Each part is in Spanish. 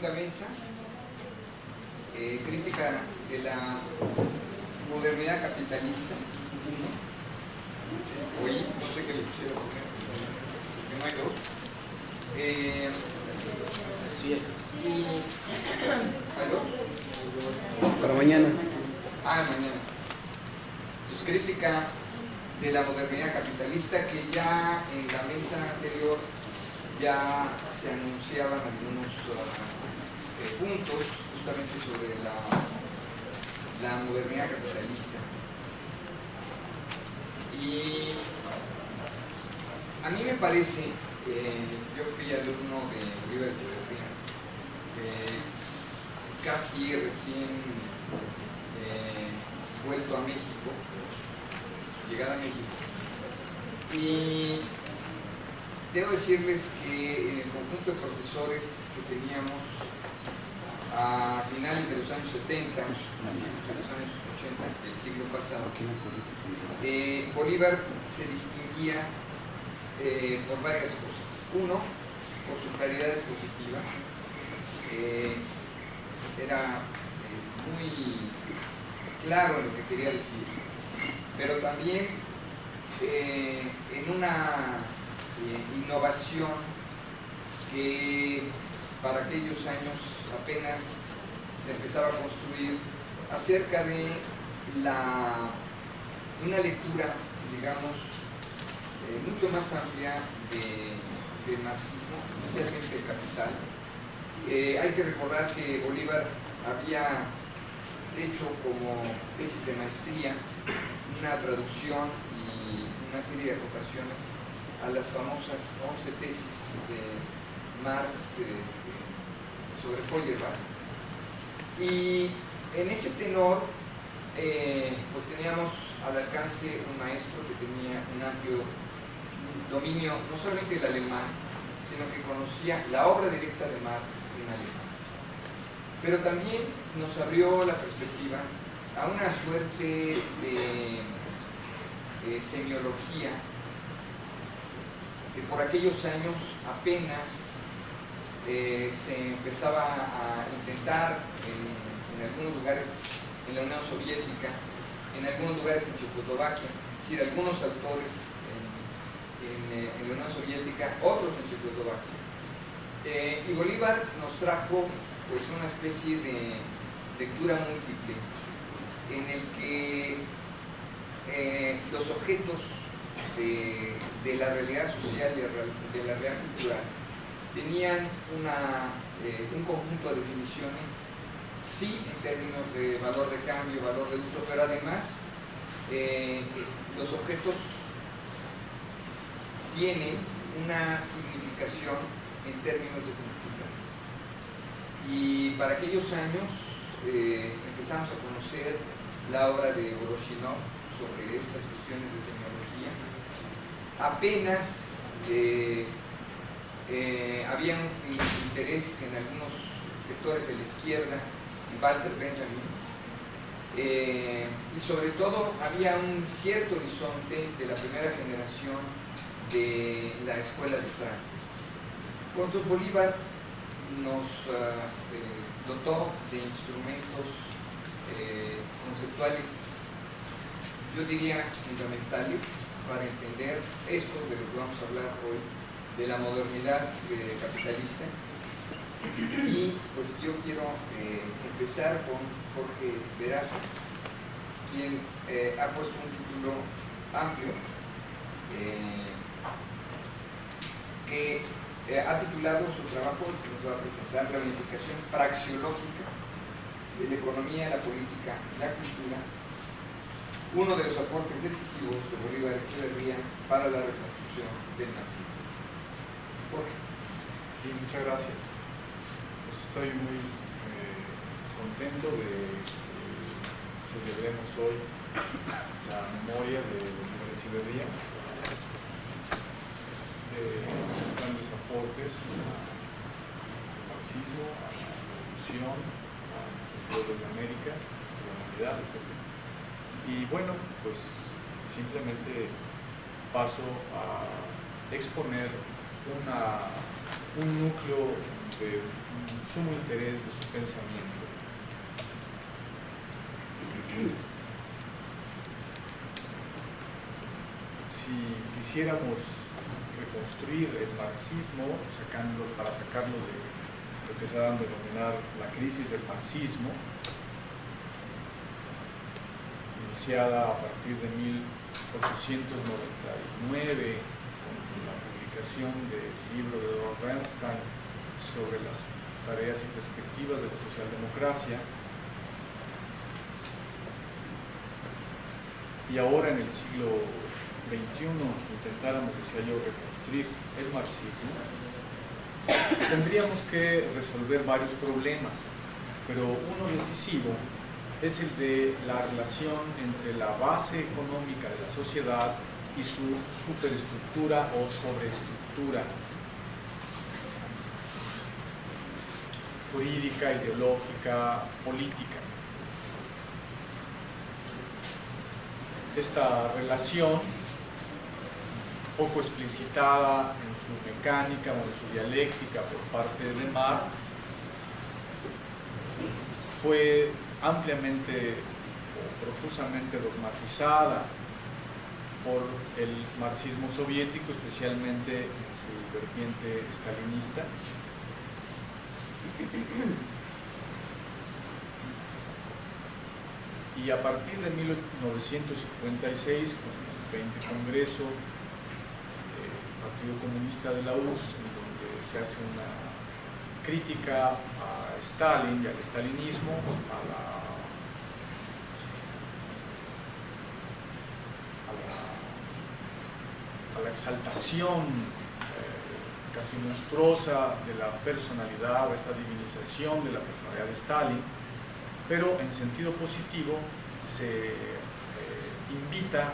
segunda mesa, crítica de la modernidad capitalista. Hoy no sé qué le pusieron, porque no hay dos. Sí, ¿hay dos? Para mañana. Mañana. Pues crítica de la modernidad capitalista, que ya en la mesa anterior ya se anunciaban algunos puntos justamente sobre la modernidad capitalista. Y a mí me parece, yo fui alumno de Bolívar Echeverría, casi recién vuelto a México, su llegada a México, y debo decirles que en el conjunto de profesores que teníamos a finales de los años 70, principios de los años 80 del siglo pasado, Bolívar se distinguía por varias cosas. Uno, por su claridad expositiva, era muy claro en lo que quería decir, pero también en una innovación que para aquellos años apenas se empezaba a construir acerca de una lectura, digamos, mucho más amplia del marxismo, especialmente el Capital. Hay que recordar que Bolívar había hecho como tesis de maestría una traducción y una serie de acotaciones a las famosas 11 tesis de Marx sobre Feuerbach. Y en ese tenor, pues teníamos al alcance un maestro que tenía un amplio dominio, no solamente del alemán, sino que conocía la obra directa de Marx en alemán. Pero también nos abrió la perspectiva a una suerte de semiología que por aquellos años apenas se empezaba a intentar en algunos lugares en la Unión Soviética, en algunos lugares en Checoslovaquia, es decir, algunos autores en la Unión Soviética, otros en Checoslovaquia. Y Bolívar nos trajo pues una especie de lectura múltiple en el que los objetos de la realidad social y de la realidad cultural tenían un conjunto de definiciones, sí en términos de valor de cambio, valor de uso, pero además los objetos tienen una significación en términos de cultura. Y para aquellos años empezamos a conocer la obra de Voroshilov sobre estas cuestiones de semiología. Apenas había un interés en algunos sectores de la izquierda, en Walter Benjamin, y sobre todo había un cierto horizonte de la primera generación de la escuela de Frankfurt. Entonces Bolívar nos dotó de instrumentos conceptuales, yo diría fundamentales, para entender esto de lo que vamos a hablar hoy, de la modernidad capitalista. Y pues yo quiero empezar con Jorge Veraza, quien ha puesto un título amplio que ha titulado su trabajo, que nos va a presentar, La unificación praxeológica de la economía, la política y la cultura, uno de los aportes decisivos de Bolívar Echeverría para la reconstrucción del marxismo. Jorge. Sí, muchas gracias. Pues estoy muy contento de que celebremos hoy la memoria de Bolívar Echeverría, de sus grandes aportes al marxismo, a la revolución, a los pueblos de América, a la humanidad, etc. Y bueno, pues simplemente paso a exponer un núcleo de sumo interés de su pensamiento. Si quisiéramos reconstruir el marxismo para sacarlo de lo que se va a denominar la crisis del marxismo, iniciada a partir de 1899 con la publicación del libro de Edward Bernstein sobre las tareas y perspectivas de la socialdemocracia, y ahora en el siglo XXI intentáramos, decía yo, reconstruir el marxismo, tendríamos que resolver varios problemas, pero uno decisivo es el de la relación entre la base económica de la sociedad y su superestructura o sobreestructura jurídica, ideológica, política. Esta relación, poco explicitada en su mecánica o en su dialéctica por parte de Marx, fue ampliamente o profusamente dogmatizada por el marxismo soviético, especialmente en su vertiente stalinista. Y a partir de 1956, con el 20 Congreso del Partido Comunista de la URSS, en donde se hace una crítica a Stalin y al stalinismo, a la exaltación casi monstruosa de la personalidad, a esta divinización de la personalidad de Stalin, pero en sentido positivo se invita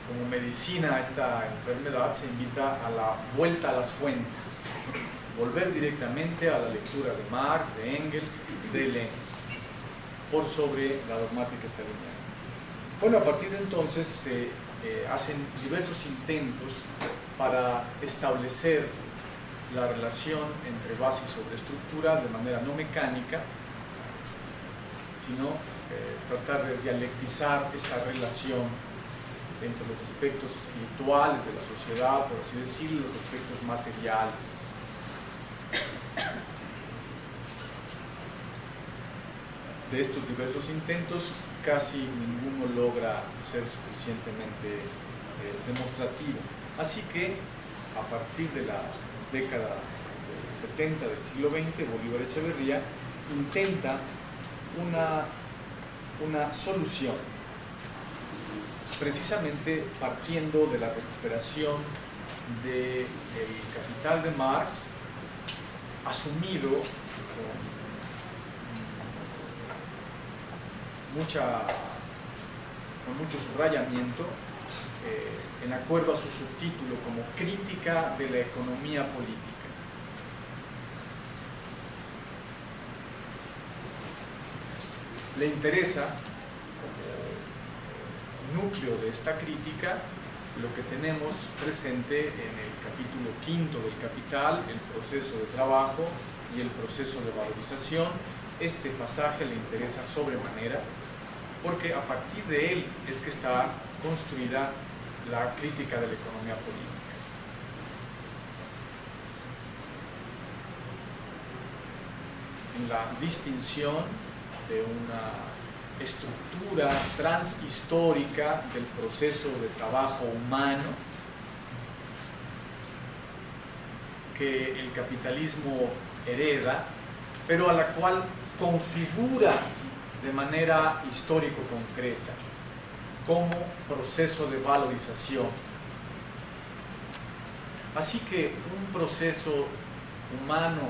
como medicina a esta enfermedad, se invita a la vuelta a las fuentes, volver directamente a la lectura de Marx, de Engels, de Lenin, por sobre la dogmática staliniana. Bueno, a partir de entonces se hacen diversos intentos para establecer la relación entre base y sobreestructura de manera no mecánica, sino tratar de dialectizar esta relación entre los aspectos espirituales de la sociedad, por así decirlo, y los aspectos materiales. De estos diversos intentos, casi ninguno logra ser suficientemente demostrativo. Así que, a partir de la década del 70 del siglo XX, Bolívar Echeverría intenta una solución, precisamente partiendo de la recuperación del capital de Marx, asumido con mucho subrayamiento, en acuerdo a su subtítulo como Crítica de la Economía Política. Le interesa, como núcleo de esta crítica, lo que tenemos presente en el capítulo 5 del Capital, el proceso de trabajo y el proceso de valorización. Este pasaje le interesa sobremanera porque a partir de él es que está construida la crítica de la economía política. En la distinción de una estructura transhistórica del proceso de trabajo humano que el capitalismo hereda, pero a la cual configura de manera histórico-concreta como proceso de valorización. Así que un proceso humano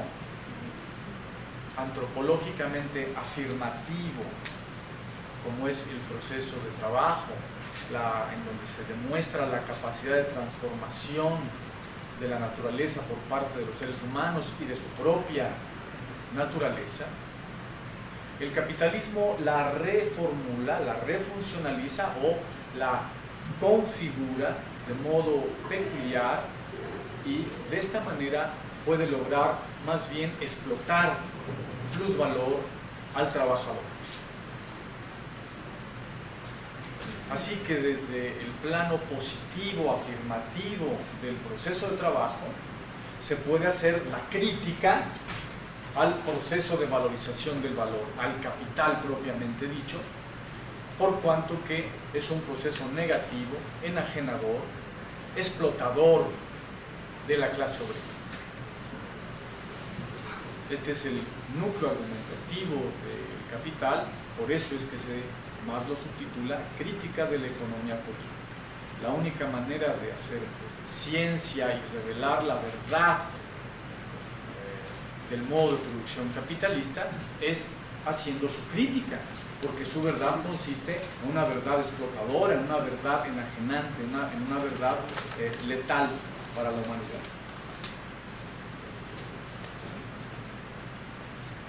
antropológicamente afirmativo, como es el proceso de trabajo, en donde se demuestra la capacidad de transformación de la naturaleza por parte de los seres humanos y de su propia naturaleza, el capitalismo la reformula, la refuncionaliza o la configura de modo peculiar y de esta manera puede lograr más bien explotar plusvalor al trabajador. Así que desde el plano positivo, afirmativo del proceso de trabajo, se puede hacer la crítica al proceso de valorización del valor, al capital propiamente dicho, por cuanto que es un proceso negativo, enajenador, explotador de la clase obrera. Este es el núcleo argumentativo del Capital, por eso es que Marx lo subtitula Crítica de la economía política. La única manera de hacer ciencia y revelar la verdad del modo de producción capitalista es haciendo su crítica, porque su verdad consiste en una verdad explotadora, en una verdad enajenante, en una verdad letal para la humanidad.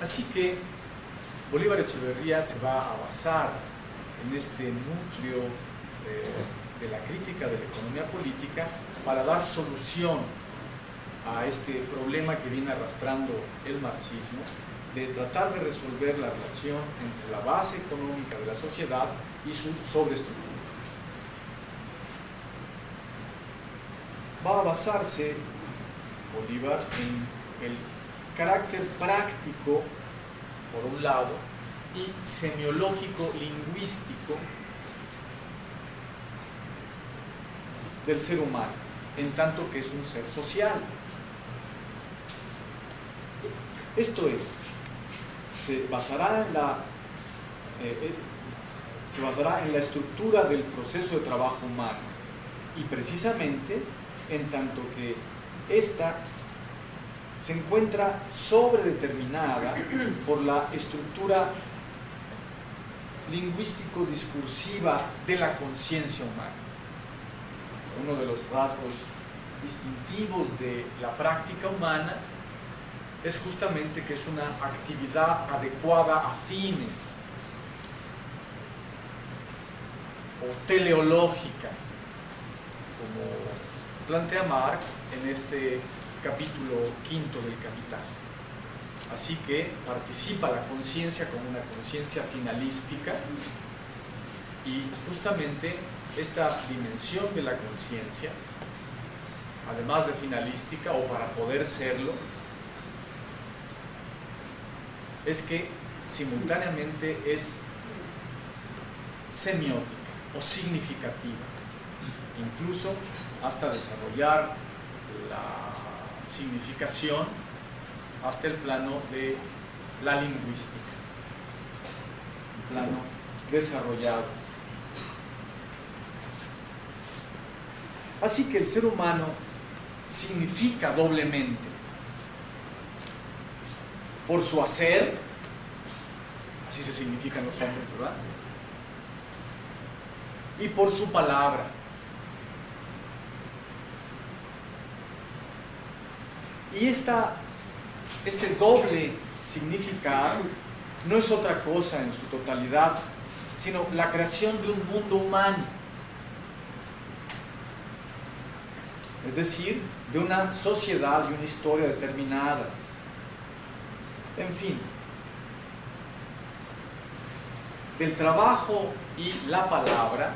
Así que Bolívar Echeverría se va a basar en este núcleo de la crítica de la economía política para dar solución a este problema que viene arrastrando el marxismo, de tratar de resolver la relación entre la base económica de la sociedad y su sobreestructura. Va a basarse Bolívar en el carácter práctico, por un lado, y semiológico lingüístico del ser humano, en tanto que es un ser social. Esto es, se basará en la estructura del proceso de trabajo humano, y precisamente en tanto que ésta se encuentra sobredeterminada por la estructura lingüístico-discursiva de la conciencia humana. Uno de los rasgos distintivos de la práctica humana es justamente que es una actividad adecuada a fines o teleológica, como plantea Marx en este capítulo quinto del Capital. Así que participa la conciencia como una conciencia finalística, y justamente esta dimensión de la conciencia, además de finalística, o para poder serlo, es que simultáneamente es semiótica o significativa, incluso hasta desarrollar la significación hasta el plano de la lingüística, un plano desarrollado. Así que el ser humano significa doblemente por su hacer, así se significan los hombres, ¿verdad? Y por su palabra. Y este doble significado no es otra cosa en su totalidad, sino la creación de un mundo humano. Es decir, de una sociedad y una historia determinadas. En fin, del trabajo y la palabra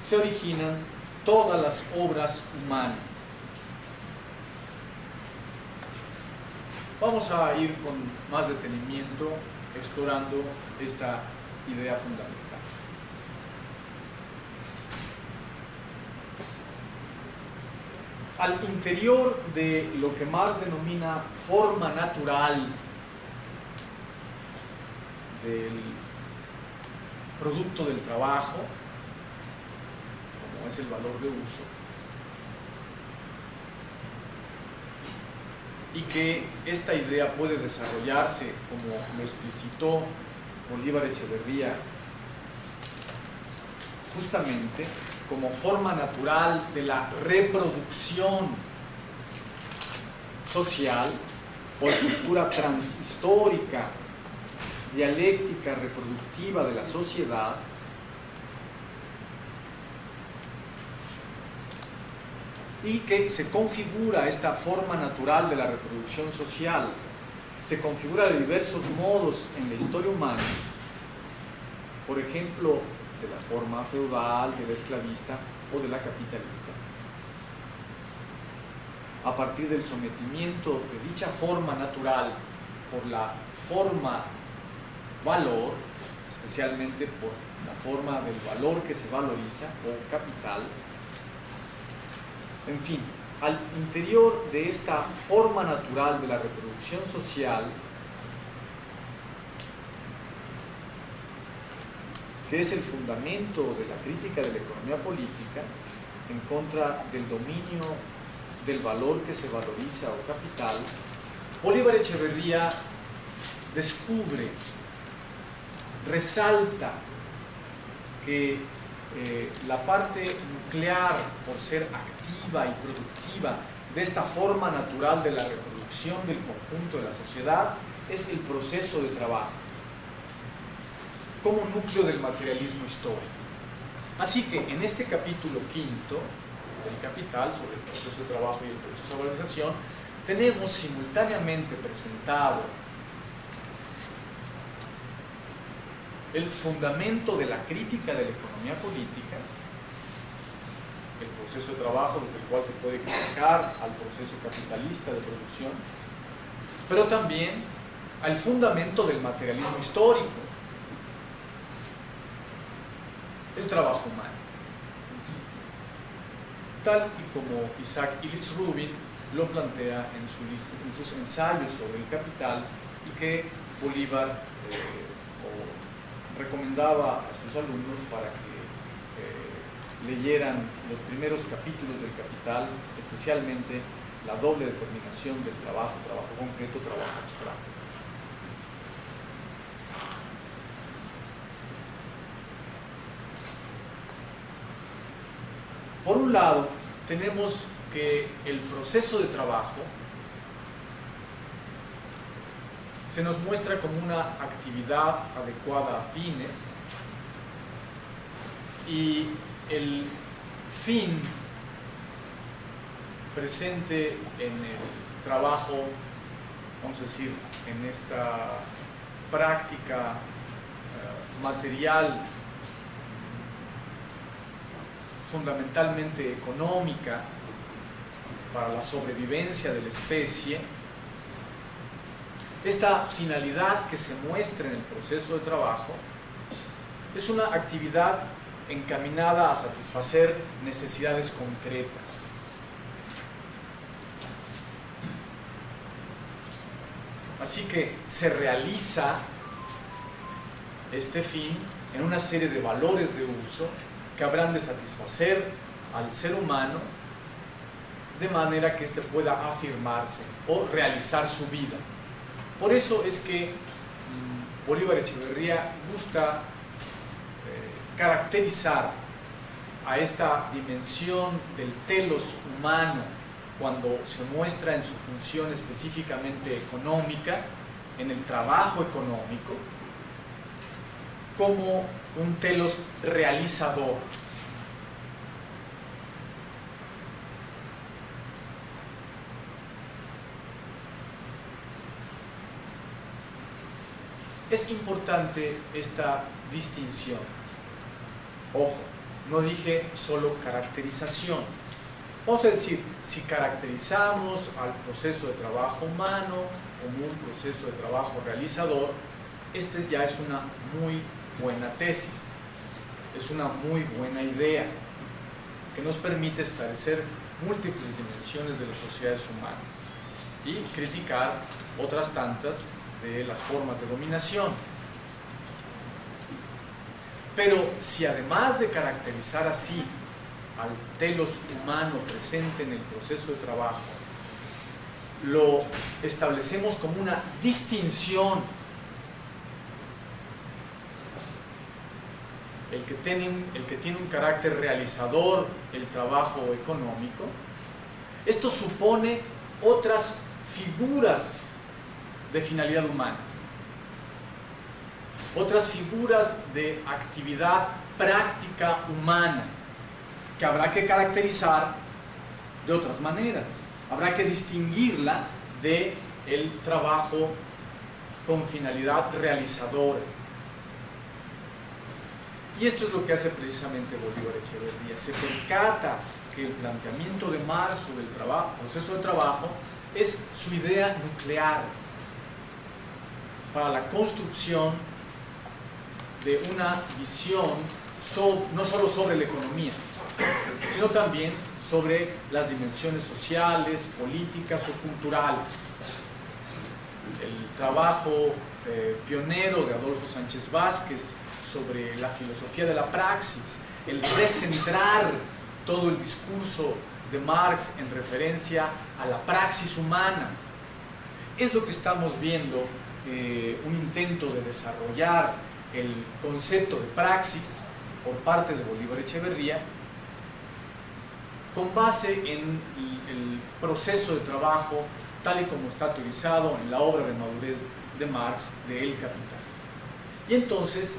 se originan todas las obras humanas. Vamos a ir con más detenimiento explorando esta idea fundamental. Al interior de lo que Marx denomina forma natural del producto del trabajo, como es el valor de uso, y que esta idea puede desarrollarse, como lo explicitó Bolívar Echeverría, justamente como forma natural de la reproducción social o estructura transhistórica, dialéctica, reproductiva de la sociedad, y que se configura esta forma natural de la reproducción social. Se configura de diversos modos en la historia humana, por ejemplo, de la forma feudal, de la esclavista o de la capitalista. A partir del sometimiento de dicha forma natural por la forma valor, especialmente por la forma del valor que se valoriza o capital. En fin, al interior de esta forma natural de la reproducción social, que es el fundamento de la crítica de la economía política, en contra del dominio del valor que se valoriza o capital, Bolívar Echeverría descubre, resalta que la parte nuclear, por ser activa y productiva de esta forma natural de la reproducción del conjunto de la sociedad, es el proceso de trabajo, como núcleo del materialismo histórico. Así que en este capítulo quinto del Capital, sobre el proceso de trabajo y el proceso de valorización, tenemos simultáneamente presentado el fundamento de la crítica de la economía política, el proceso de trabajo desde el cual se puede criticar al proceso capitalista de producción, pero también al fundamento del materialismo histórico, el trabajo humano, tal y como Isaac Illich Rubin lo plantea en sus ensayos sobre el capital, y que Bolívar recomendaba a sus alumnos para que leyeran los primeros capítulos del Capital, especialmente la doble determinación del trabajo, trabajo concreto, trabajo abstracto. Por un lado, tenemos que el proceso de trabajo se nos muestra como una actividad adecuada a fines, y el fin presente en el trabajo, vamos a decir, en esta práctica material fundamentalmente económica para la sobrevivencia de la especie, esta finalidad que se muestra en el proceso de trabajo es una actividad encaminada a satisfacer necesidades concretas. Así que se realiza este fin en una serie de valores de uso que habrán de satisfacer al ser humano de manera que éste pueda afirmarse o realizar su vida. Por eso es que Bolívar Echeverría gusta caracterizar a esta dimensión del telos humano cuando se muestra en su función específicamente económica, en el trabajo económico, como un telos realizador. Es importante esta distinción. Ojo, no dije solo caracterización. Vamos a decir, si caracterizamos al proceso de trabajo humano como un proceso de trabajo realizador, esta ya es una muy buena tesis, es una muy buena idea que nos permite esclarecer múltiples dimensiones de las sociedades humanas y criticar otras tantas de las formas de dominación. Pero si además de caracterizar así al telos humano presente en el proceso de trabajo, lo establecemos como una distinción, el que tiene un carácter realizador, el trabajo económico, esto supone otras figuras de finalidad humana, otras figuras de actividad práctica humana que habrá que caracterizar de otras maneras. Habrá que distinguirla del trabajo con finalidad realizadora. Y esto es lo que hace precisamente Bolívar Echeverría. Se percata que el planteamiento de Marx sobre el proceso de trabajo es su idea nuclear para la construcción de una visión no solo sobre la economía, sino también sobre las dimensiones sociales, políticas o culturales. El trabajo pionero de Adolfo Sánchez Vázquez sobre la filosofía de la praxis, el recentrar todo el discurso de Marx en referencia a la praxis humana, es lo que estamos viendo, un intento de desarrollar el concepto de praxis por parte de Bolívar Echeverría con base en el proceso de trabajo tal y como está teorizado en la obra de madurez de Marx de El Capital. Y entonces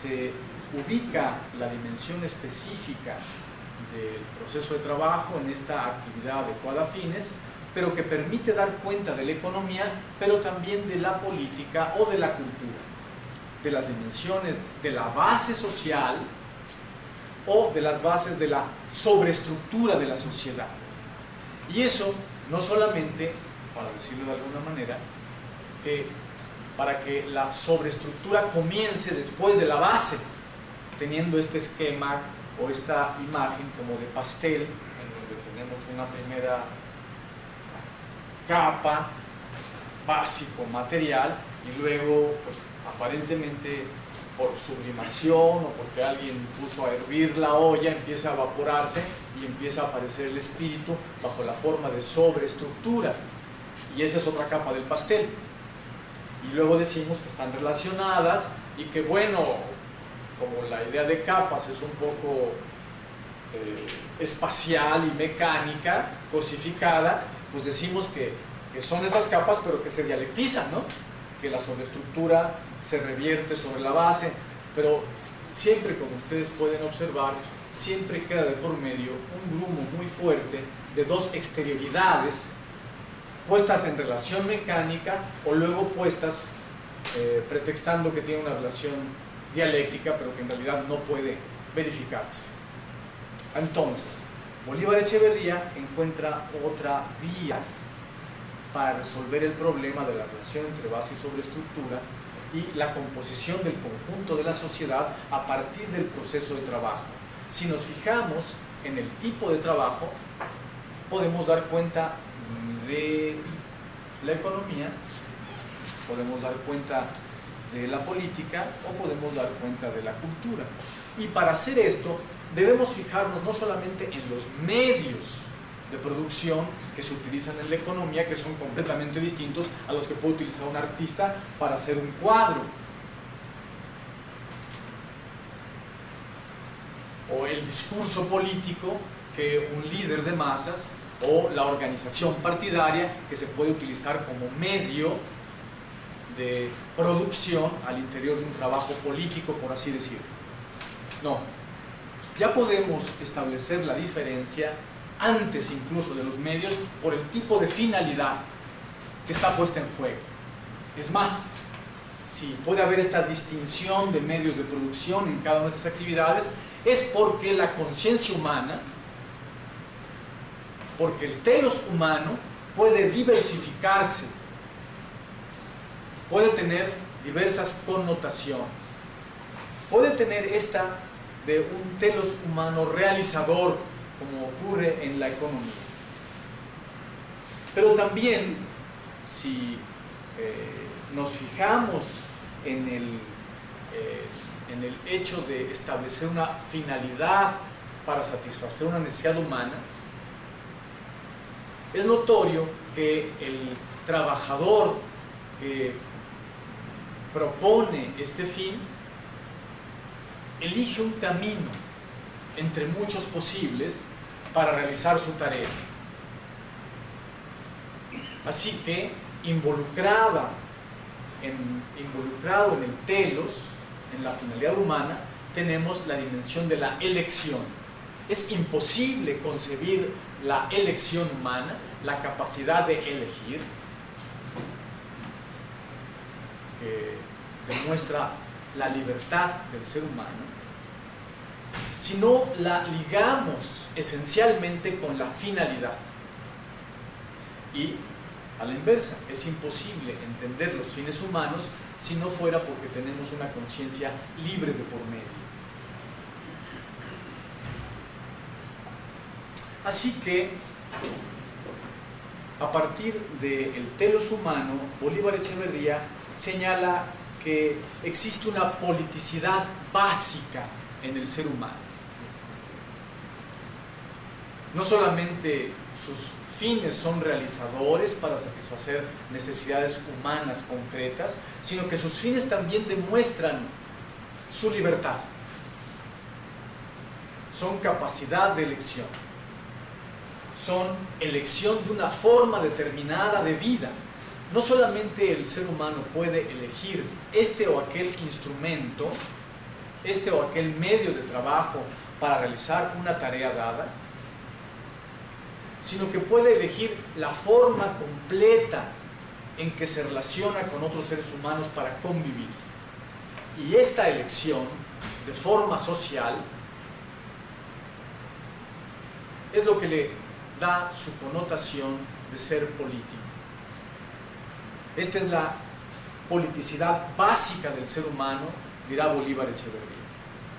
se ubica la dimensión específica del proceso de trabajo en esta actividad adecuada a fines, pero que permite dar cuenta de la economía, pero también de la política o de la cultura, de las dimensiones de la base social o de las bases de la sobreestructura de la sociedad. Y eso no solamente, para decirlo de alguna manera, que para que la sobreestructura comience después de la base, teniendo este esquema o esta imagen como de pastel, en donde tenemos una primera capa básico material y luego pues, aparentemente por sublimación o porque alguien puso a hervir la olla empieza a evaporarse y empieza a aparecer el espíritu bajo la forma de sobreestructura, y esa es otra capa del pastel. Y luego decimos que están relacionadas y que bueno, como la idea de capas es un poco espacial y mecánica, cosificada, pues decimos que son esas capas pero que se dialectizan, ¿no? Que la sobreestructura se revierte sobre la base, pero siempre, como ustedes pueden observar, siempre queda de por medio un grumo muy fuerte de dos exterioridades puestas en relación mecánica o luego puestas pretextando que tiene una relación dialéctica, pero que en realidad no puede verificarse. Entonces, Bolívar Echeverría encuentra otra vía para resolver el problema de la relación entre base y sobreestructura y la composición del conjunto de la sociedad a partir del proceso de trabajo. Si nos fijamos en el tipo de trabajo, podemos dar cuenta de la economía, podemos dar cuenta de la política o podemos dar cuenta de la cultura. Y para hacer esto debemos fijarnos no solamente en los medios de producción que se utilizan en la economía, que son completamente distintos a los que puede utilizar un artista para hacer un cuadro, o el discurso político que un líder de masas, o la organización partidaria que se puede utilizar como medio de producción al interior de un trabajo político, por así decirlo. No, ya podemos establecer la diferencia antes incluso de los medios por el tipo de finalidad que está puesta en juego. Es más, si puede haber esta distinción de medios de producción en cada una de estas actividades, es porque la conciencia humana, porque el telos humano puede diversificarse, puede tener diversas connotaciones. Puede tener esta de un telos humano realizador, como ocurre en la economía. Pero también, si nos fijamos en el hecho de establecer una finalidad para satisfacer una necesidad humana, es notorio que el trabajador que propone este fin elige un camino entre muchos posibles para realizar su tarea. Así que, involucrado en el telos, en la finalidad humana, tenemos la dimensión de la elección. Es imposible concebir la elección humana, la capacidad de elegir, que demuestra la libertad del ser humano, si no la ligamos esencialmente con la finalidad. Y a la inversa, es imposible entender los fines humanos si no fuera porque tenemos una conciencia libre de por medio. Así que, a partir del telos humano, Bolívar Echeverría señala que existe una politicidad básica en el ser humano. No solamente sus fines son realizadores para satisfacer necesidades humanas concretas, sino que sus fines también demuestran su libertad. Son capacidad de elección. Son elección de una forma determinada de vida. No solamente el ser humano puede elegir este o aquel instrumento, este o aquel medio de trabajo para realizar una tarea dada, sino que puede elegir la forma completa en que se relaciona con otros seres humanos para convivir. Y esta elección de forma social es lo que le da su connotación de ser político. Esta es la politicidad básica del ser humano, dirá Bolívar Echeverría,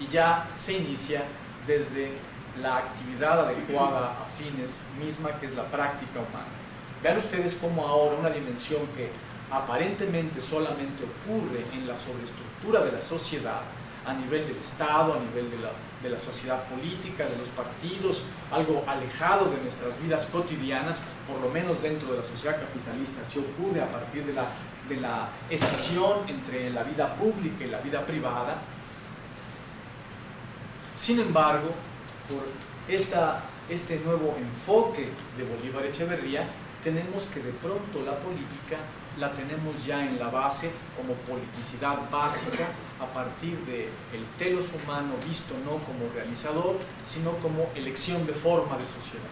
y ya se inicia desde la actividad adecuada a fines misma, que es la práctica humana. Vean ustedes cómo ahora una dimensión que aparentemente solamente ocurre en la sobreestructura de la sociedad, a nivel del Estado, a nivel de la sociedad política, de los partidos, algo alejado de nuestras vidas cotidianas, por lo menos dentro de la sociedad capitalista, se ocurre a partir de la escisión entre la vida pública y la vida privada. Sin embargo, por este nuevo enfoque de Bolívar Echeverría, tenemos que de pronto la política la tenemos ya en la base como politicidad básica, a partir del telos humano visto no como realizador, sino como elección de forma de sociedad.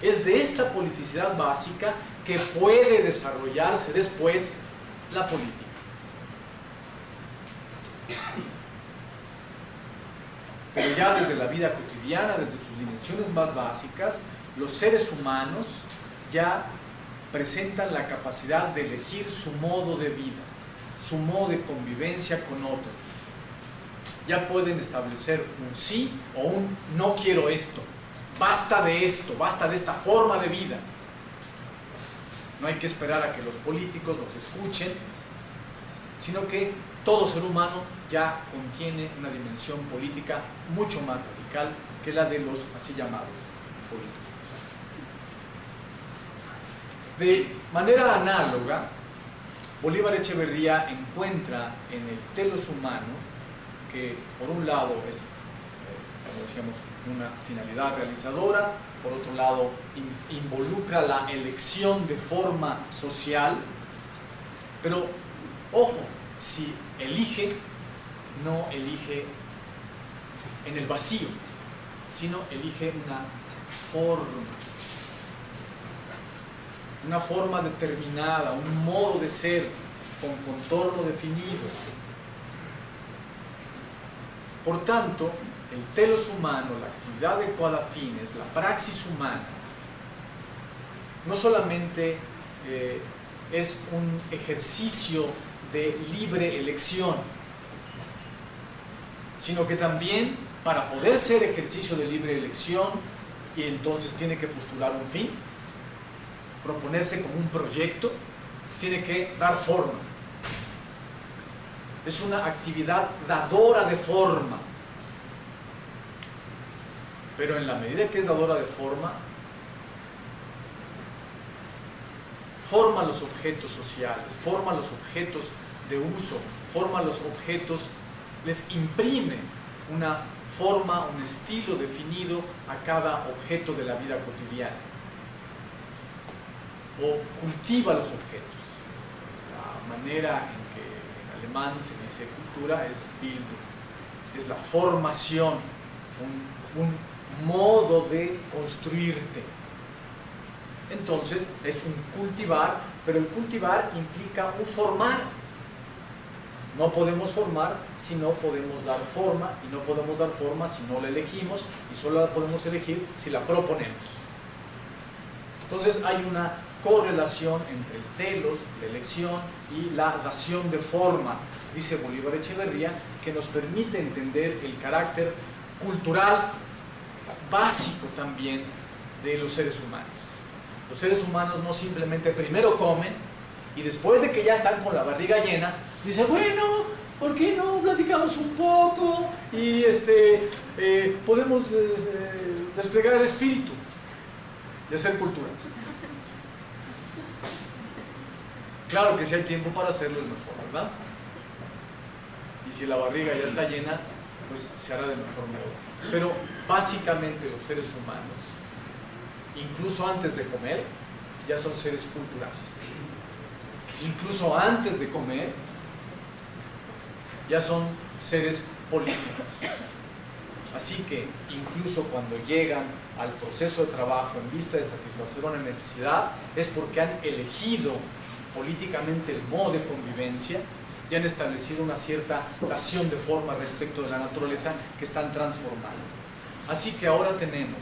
Es de esta politicidad básica que puede desarrollarse después la política. Pero ya desde la vida cotidiana, desde sus dimensiones más básicas, los seres humanos ya presentan la capacidad de elegir su modo de vida, su modo de convivencia con otros. Ya pueden establecer un sí o un no quiero esto, basta de esta forma de vida. No hay que esperar a que los políticos los escuchen, sino que todo ser humano ya contiene una dimensión política mucho más radical que la de los así llamados políticos. De manera análoga, Bolívar Echeverría encuentra en el telos humano, que por un lado es, como decíamos, una finalidad realizadora, por otro lado involucra la elección de forma social, pero ojo, si elige, no elige en el vacío, sino elige una forma determinada, un modo de ser con contorno definido. Por tanto, el telos humano, la actividad adecuada a fines, la praxis humana, no solamente es un ejercicio de libre elección, sino que también, para poder ser ejercicio de libre elección, y entonces tiene que postular un fin, proponerse como un proyecto, tiene que dar forma. Es una actividad dadora de forma. Pero en la medida que es dadora de forma, forma los objetos sociales, forma los objetos de uso, forma los objetos, les imprime una forma, un estilo definido a cada objeto de la vida cotidiana, o cultiva los objetos. La manera en que en alemán se dice cultura es Bildung. es la formación, un modo de construirte. Entonces es un cultivar, pero el cultivar implica un formar. No podemos formar si no podemos dar forma, y no podemos dar forma si no la elegimos, y solo la podemos elegir si la proponemos. Entonces hay una correlación entre el telos, la elección, y la dación de forma, dice Bolívar Echeverría, que nos permite entender el carácter cultural básico también de los seres humanos. Los seres humanos no simplemente primero comen y después de que ya están con la barriga llena, dicen, bueno, ¿por qué no platicamos un poco y podemos desplegar el espíritu de hacer cultura? Claro que si hay tiempo para hacerlo es mejor, ¿verdad? Y si la barriga ya está llena, pues se hará de mejor modo. Pero básicamente los seres humanos, incluso antes de comer, ya son seres culturales. Incluso antes de comer, ya son seres políticos. Así que, incluso cuando llegan al proceso de trabajo en vista de satisfacer una necesidad, es porque han elegido políticamente el modo de convivencia y han establecido una cierta dación de forma respecto de la naturaleza que están transformando. Así que ahora tenemos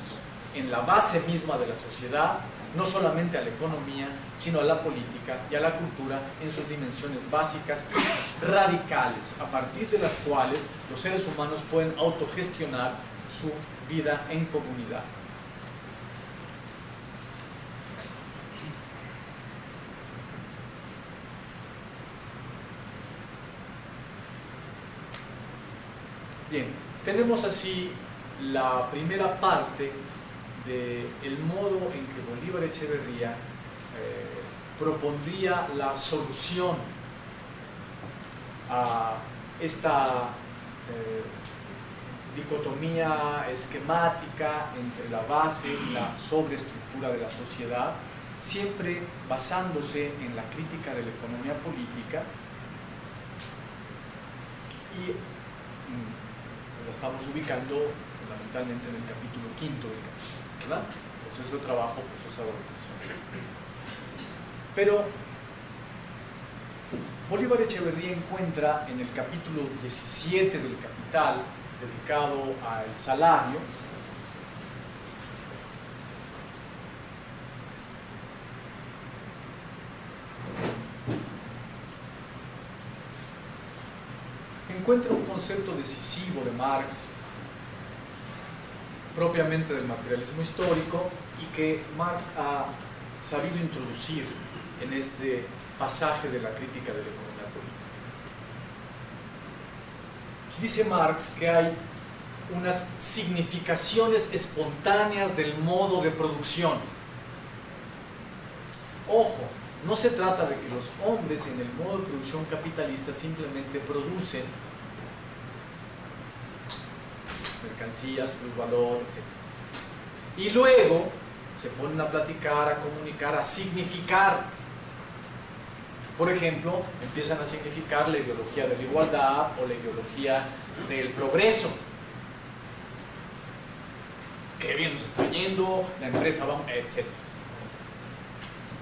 en la base misma de la sociedad, no solamente a la economía, sino a la política y a la cultura en sus dimensiones básicas y radicales, a partir de las cuales los seres humanos pueden autogestionar su vida en comunidad. Bien, tenemos así la primera parte del modo en que Bolívar Echeverría propondría la solución a esta dicotomía esquemática entre la base y la sobreestructura de la sociedad, siempre basándose en la crítica de la economía política, y lo estamos ubicando fundamentalmente en el capítulo 5 del capítulo, ¿verdad? Proceso de trabajo, proceso de organización. Pero Bolívar Echeverría encuentra en el capítulo 17 del Capital, dedicado al salario, encuentra un concepto decisivo de Marx, propiamente del materialismo histórico, y que Marx ha sabido introducir en este pasaje de la crítica de la economía política. Dice Marx que hay unas significaciones espontáneas del modo de producción. Ojo, no se trata de que los hombres en el modo de producción capitalista simplemente producen mercancías, plusvalor, etc. Y luego se ponen a platicar, a comunicar, a significar. Por ejemplo, empiezan a significar la ideología de la igualdad o la ideología del progreso. Qué bien nos está yendo, la empresa va, etc.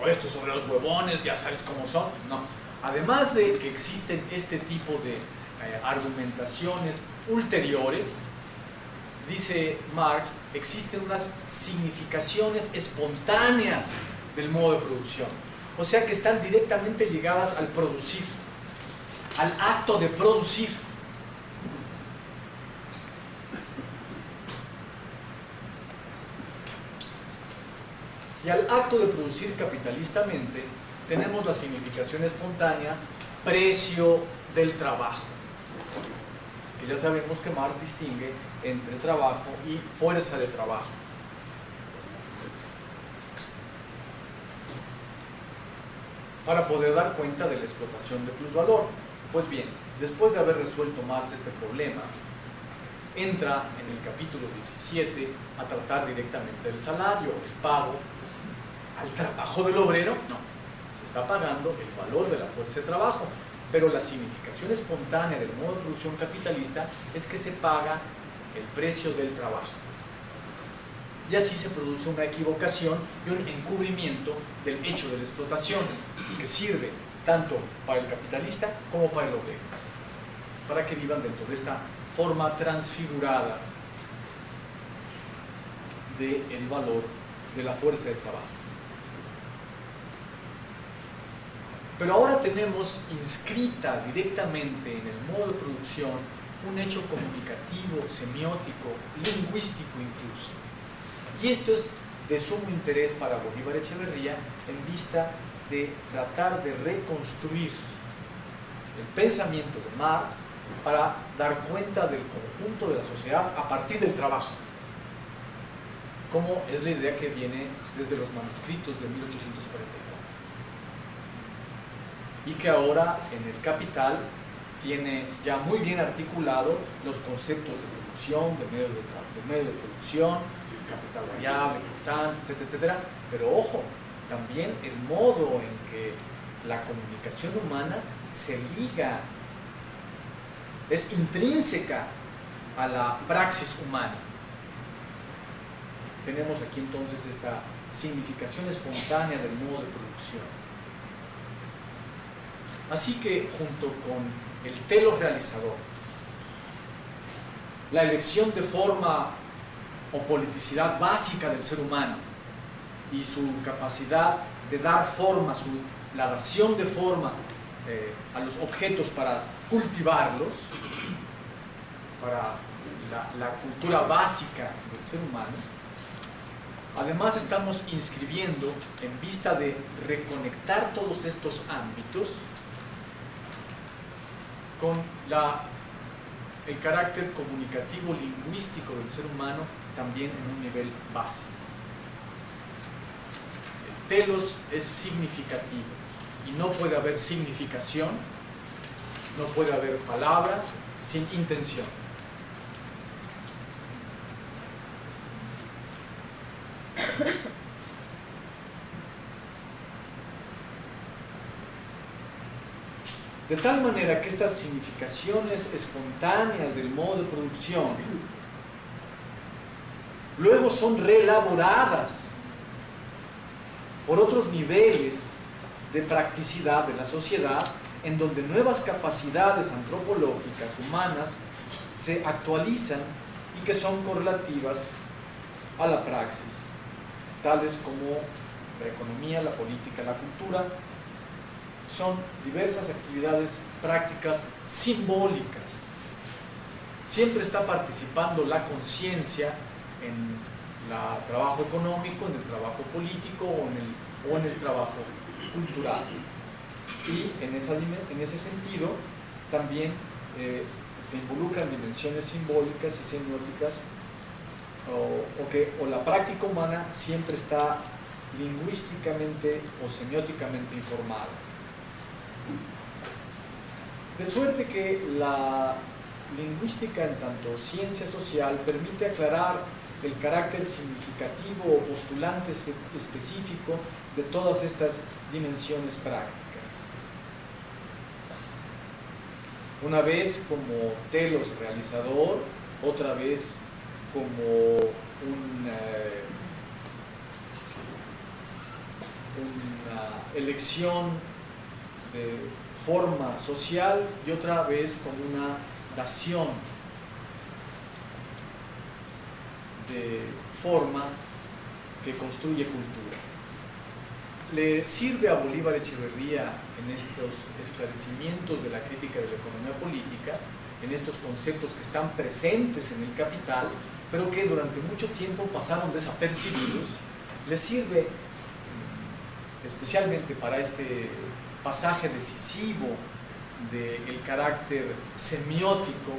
O estos obreros huevones, ya sabes cómo son. No. Además de que existen este tipo de argumentaciones ulteriores, dice Marx, existen unas significaciones espontáneas del modo de producción. O sea que están directamente ligadas al producir, al acto de producir. Y al acto de producir capitalistamente tenemos la significación espontánea precio del trabajo, que ya sabemos que Marx distingue entre trabajo y fuerza de trabajo. Para poder dar cuenta de la explotación de plusvalor. Pues bien, después de haber resuelto Marx este problema, entra en el capítulo 17 a tratar directamente del salario, el pago al trabajo del obrero. No, se está pagando el valor de la fuerza de trabajo. pero la significación espontánea del modo de producción capitalista es que se paga el precio del trabajo. Y así se produce una equivocación y un encubrimiento del hecho de la explotación, que sirve tanto para el capitalista como para el obrero, para que vivan dentro de esta forma transfigurada del valor de la fuerza de trabajo. Pero ahora tenemos inscrita directamente en el modo de producción un hecho comunicativo, semiótico, lingüístico incluso. Y esto es de sumo interés para Bolívar Echeverría en vista de tratar de reconstruir el pensamiento de Marx para dar cuenta del conjunto de la sociedad a partir del trabajo, como es la idea que viene desde los manuscritos de 1844 y que ahora en el Capital tiene ya muy bien articulado los conceptos de producción, de medio de producción, capital variable, constante, etcétera, etcétera. Pero ojo, también el modo en que la comunicación humana se liga, es intrínseca a la praxis humana. Tenemos aquí entonces esta significación espontánea del modo de producción. Así que junto con el telos realizador, la elección de forma o politicidad básica del ser humano y su capacidad de dar forma, la dación de forma a los objetos para cultivarlos, para la cultura básica del ser humano. Además estamos inscribiendo, en vista de reconectar todos estos ámbitos con el carácter comunicativo lingüístico del ser humano también en un nivel básico. El telos es significativo y no puede haber significación, no puede haber palabra sin intención. De tal manera que estas significaciones espontáneas del modo de producción luego son reelaboradas por otros niveles de practicidad de la sociedad, en donde nuevas capacidades antropológicas humanas se actualizan y que son correlativas a la praxis, tales como la economía, la política, la cultura. Son diversas actividades prácticas simbólicas. Siempre está participando la conciencia en el trabajo económico, en el trabajo político o en el trabajo cultural. Y en ese sentido también se involucran dimensiones simbólicas y semióticas, o la práctica humana siempre está lingüísticamente o semióticamente informada. De suerte que la lingüística, en tanto ciencia social, permite aclarar el carácter significativo o postulante específico de todas estas dimensiones prácticas. Una vez como telos realizador, otra vez como una elección de forma social y otra vez como una dación de forma que construye cultura. Le sirve a Bolívar Echeverría en estos esclarecimientos de la crítica de la economía política, en estos conceptos que están presentes en el Capital, pero que durante mucho tiempo pasaron desapercibidos. Le sirve especialmente para este pasaje decisivo del carácter semiótico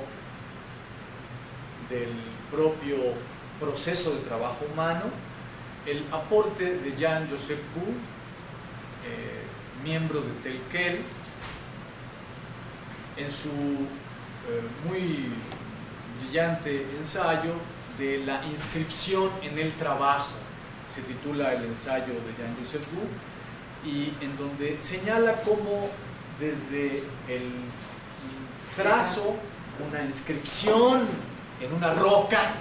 del propio proceso de trabajo humano, el aporte de Jean-Joseph Coué, miembro de Telquel, en su muy brillante ensayo de la inscripción en el trabajo. Se titula el ensayo de Jean-Joseph Coué, y en donde señala cómo desde el trazo, una inscripción en una roca,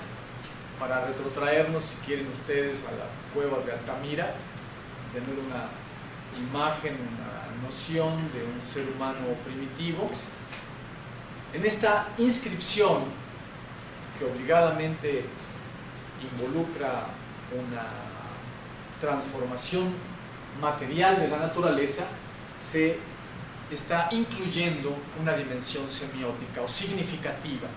para retrotraernos, si quieren ustedes, a las cuevas de Altamira, tener una imagen, una noción de un ser humano primitivo. En esta inscripción, que obligadamente involucra una transformación material de la naturaleza, se está incluyendo una dimensión semiótica o significativa.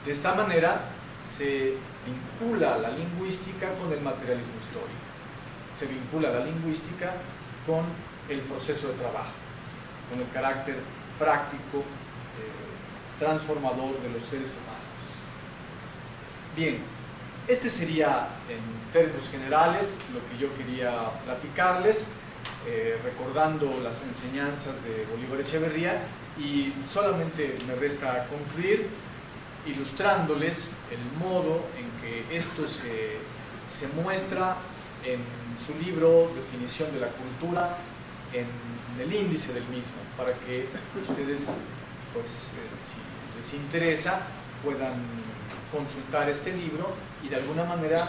De esta manera se vincula la lingüística con el materialismo histórico, se vincula la lingüística con el proceso de trabajo, con el carácter práctico, transformador de los seres humanos. Bien, este sería en términos generales lo que yo quería platicarles, recordando las enseñanzas de Bolívar Echeverría, y solamente me resta concluir ilustrándoles el modo en que esto se muestra en su libro Definición de la Cultura, en el índice del mismo, para que ustedes, pues, si les interesa, puedan consultar este libro y de alguna manera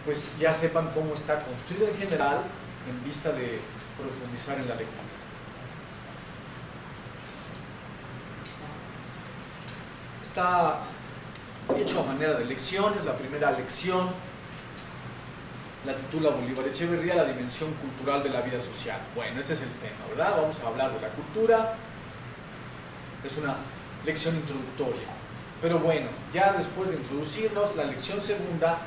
pues ya sepan cómo está construido en general, en vista de profundizar en la lectura. Está hecho a manera de lecciones. La primera lección la titula Bolívar Echeverría, la dimensión cultural de la vida social. Bueno, este es el tema, ¿verdad? Vamos a hablar de la cultura. Es una lección introductoria. Pero bueno, ya después de introducirnos, la lección segunda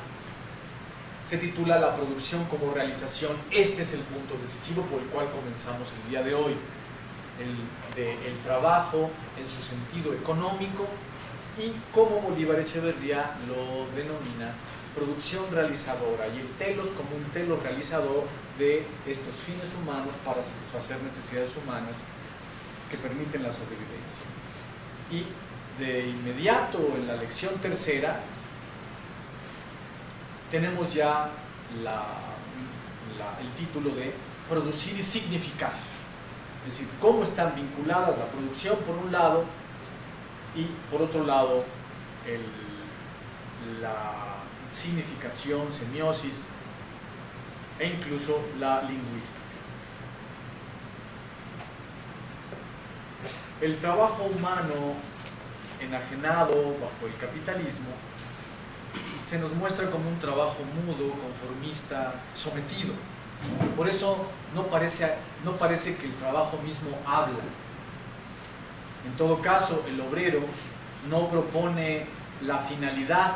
se titula La producción como realización. Este es el punto decisivo por el cual comenzamos el día de hoy. El trabajo en su sentido económico y cómo Bolívar Echeverría lo denomina producción realizadora, y el telos como un telos realizador de estos fines humanos para satisfacer necesidades humanas que permiten la sobrevivencia. Y de inmediato en la lección tercera tenemos ya el título de producir y significar, es decir, cómo están vinculadas la producción por un lado y por otro lado la significación, semiosis e incluso la lingüística. El trabajo humano enajenado bajo el capitalismo se nos muestra como un trabajo mudo, conformista, sometido. Por eso no parece que el trabajo mismo habla. En todo caso, el obrero no propone la finalidad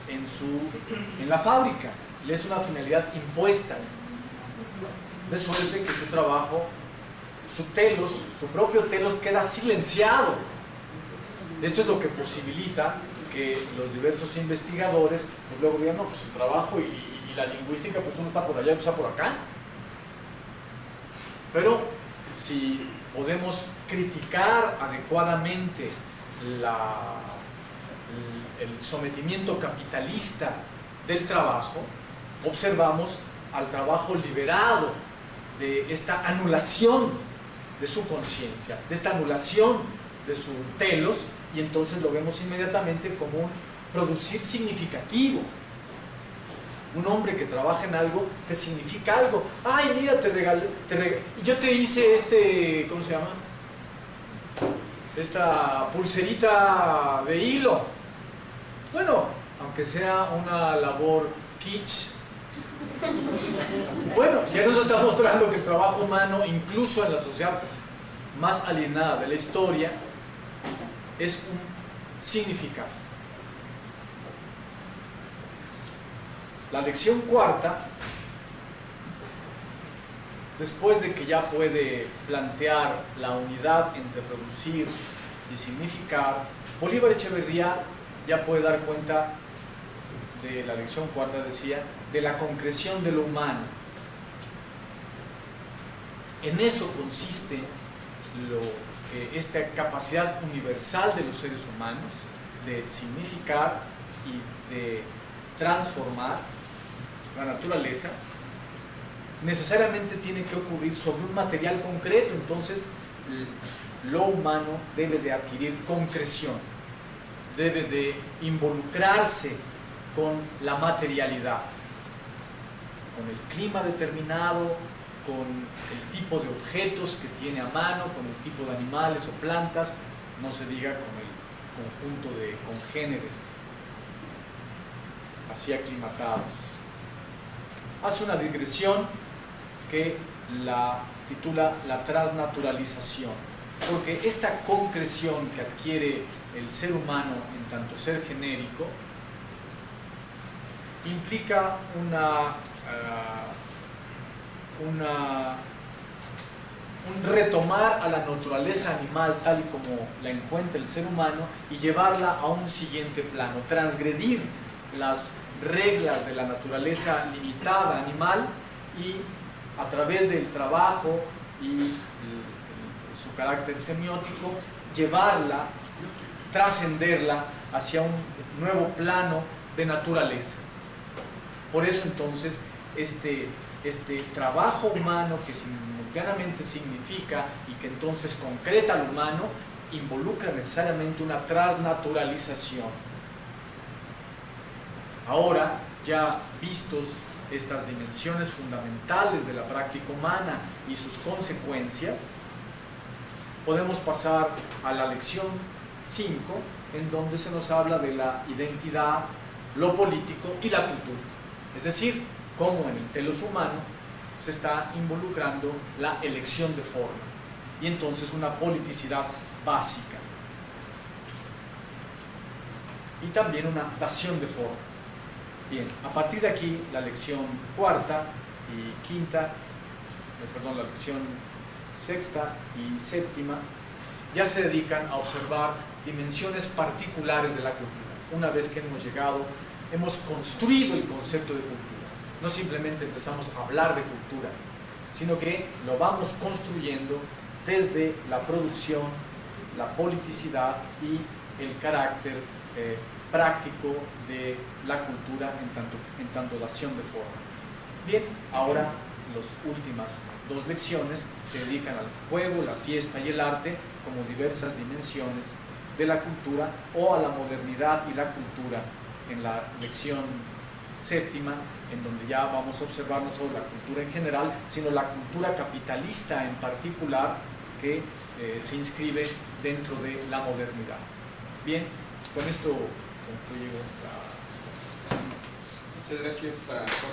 en la fábrica, le es una finalidad impuesta, de suerte que su trabajo, su propio telos queda silenciado. Esto es lo que posibilita que los diversos investigadores pues luego digan, no, pues el trabajo y la lingüística, pues uno está por allá y otro está por acá. Pero si podemos criticar adecuadamente el sometimiento capitalista del trabajo, observamos al trabajo liberado de esta anulación de su conciencia, de esta anulación de su telos, y entonces lo vemos inmediatamente como un producir significativo. Un hombre que trabaja en algo te significa algo. Ay, mira, te regalé, yo te hice ¿cómo se llama? Esta pulserita de hilo. Bueno, aunque sea una labor kitsch, bueno, ya nos está mostrando que el trabajo humano, incluso en la sociedad más alienada de la historia, es un significado. La lección cuarta, después de que ya puede plantear la unidad entre producir y significar, Bolívar Echeverría ya puede dar cuenta de la lección cuarta, decía, de la concreción de lo humano. En eso consiste esta capacidad universal de los seres humanos de significar y de transformar la naturaleza necesariamente tiene que ocurrir sobre un material concreto. Entonces lo humano debe de adquirir concreción, debe de involucrarse con la materialidad, con el clima determinado, con el tipo de objetos que tiene a mano, con el tipo de animales o plantas, no se diga con el conjunto de congéneres así aclimatados. Hace una digresión que la titula la transnaturalización, porque esta concreción que adquiere el ser humano en tanto ser genérico implica un retomar a la naturaleza animal tal y como la encuentra el ser humano y llevarla a un siguiente plano, transgredir las reglas de la naturaleza limitada animal y a través del trabajo y su carácter semiótico llevarla, trascenderla hacia un nuevo plano de naturaleza. Por eso entonces este trabajo humano que simultáneamente significa y que entonces concreta al humano involucra necesariamente una transnaturalización. Ahora, ya vistos estas dimensiones fundamentales de la práctica humana y sus consecuencias, podemos pasar a la lección 5, en donde se nos habla de la identidad, lo político y la cultura. Es decir, cómo en el telos humano se está involucrando la elección de forma y entonces una politicidad básica y también una dación de forma. Bien, a partir de aquí la lección cuarta y quinta, la lección sexta y séptima ya se dedican a observar dimensiones particulares de la cultura. Una vez que hemos llegado, hemos construido el concepto de cultura. No simplemente empezamos a hablar de cultura, sino que lo vamos construyendo desde la producción, la politicidad y el carácter práctico de la cultura en tanto dación de forma. Bien, ahora las últimas dos lecciones se dedican al juego, la fiesta y el arte como diversas dimensiones de la cultura, o a la modernidad y la cultura en la lección séptima, en donde ya vamos a observar no solo la cultura en general, sino la cultura capitalista en particular, que se inscribe dentro de la modernidad. Bien, con esto concluyo la... Muchas gracias a Jorge.